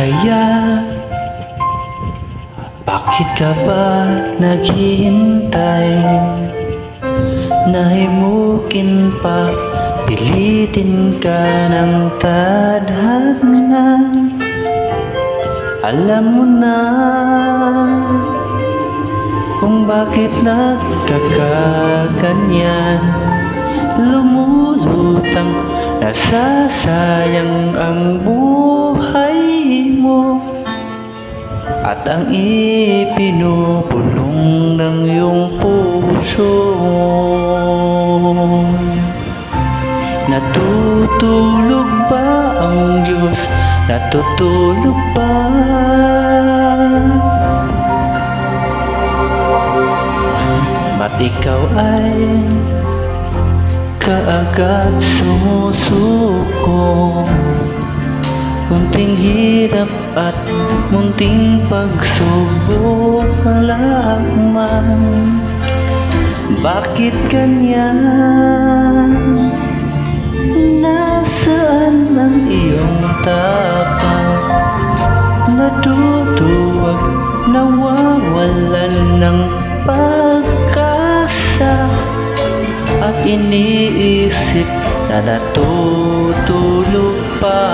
kaya? Bakit ka ba naghihintay? Nahimukin pa, pilitin ka ng tadhana. Alam mo na kung bakit nagkakaganyan. Lumulutang, nasasayang ang buhay mo, at ang ipinupulong ng iyong puso. Natutulog ba ang Diyos? Natutulog ba? Ba't ikaw ay kaagad sumusuko? Munting hirap at munting pagsubok lamang. Bakit ganyan? Nasaan ang iyong tapang? Natutuwag, nawawalan ng pag-asa, at iniisip na natutulog pa.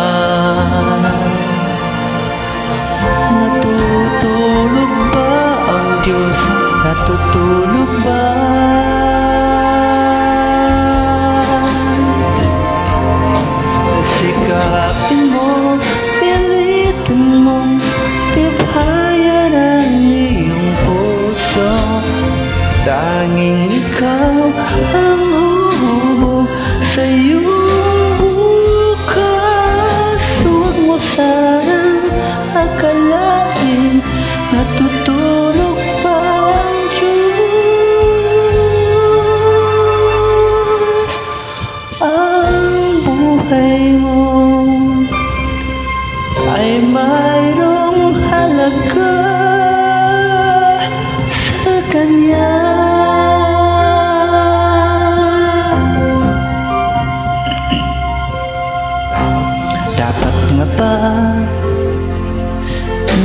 Natutulog ba ang Diyos? Natutulog ba? Sikapin mo, pilitin mo, tibayan ang iyong puso. Tanging ikaw ang hubog sa iyong bukas. Huwag mo sanang akalain natutulog pa ang Diyos. Ang buhay mo ay mayroong halaga sa Kanya. Dapat nga ba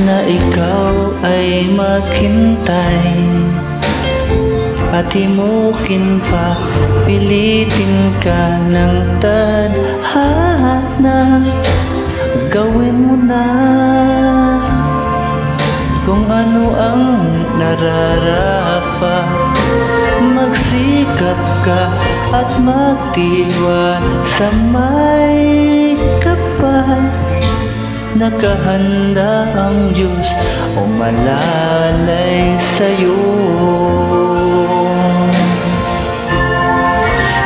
na ikaw ay maghintay at himukin pa, pilitin ka ng tadhana? Gawin mo na kung ano ang nararapat. Magsikap ka at magtiwala sa may kapal. Nakahanda ang Diyos umalalay sa'yo.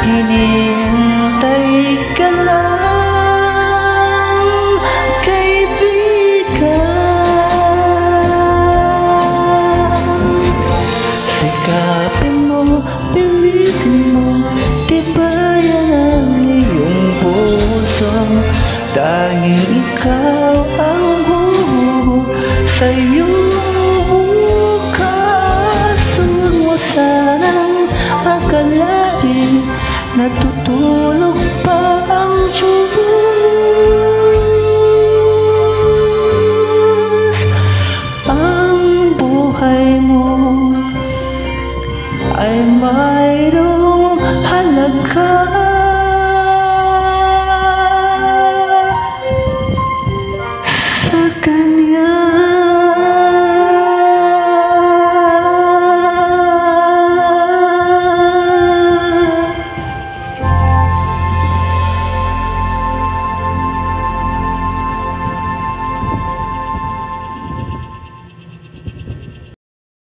Hinihintay ka lang, kaibigan. Sikapin mo, pilitin mo, tibayan ang iyong puso. Tanging ikaw ang hubog sa iyong bukas. Huwag mo sanang akalain natutulog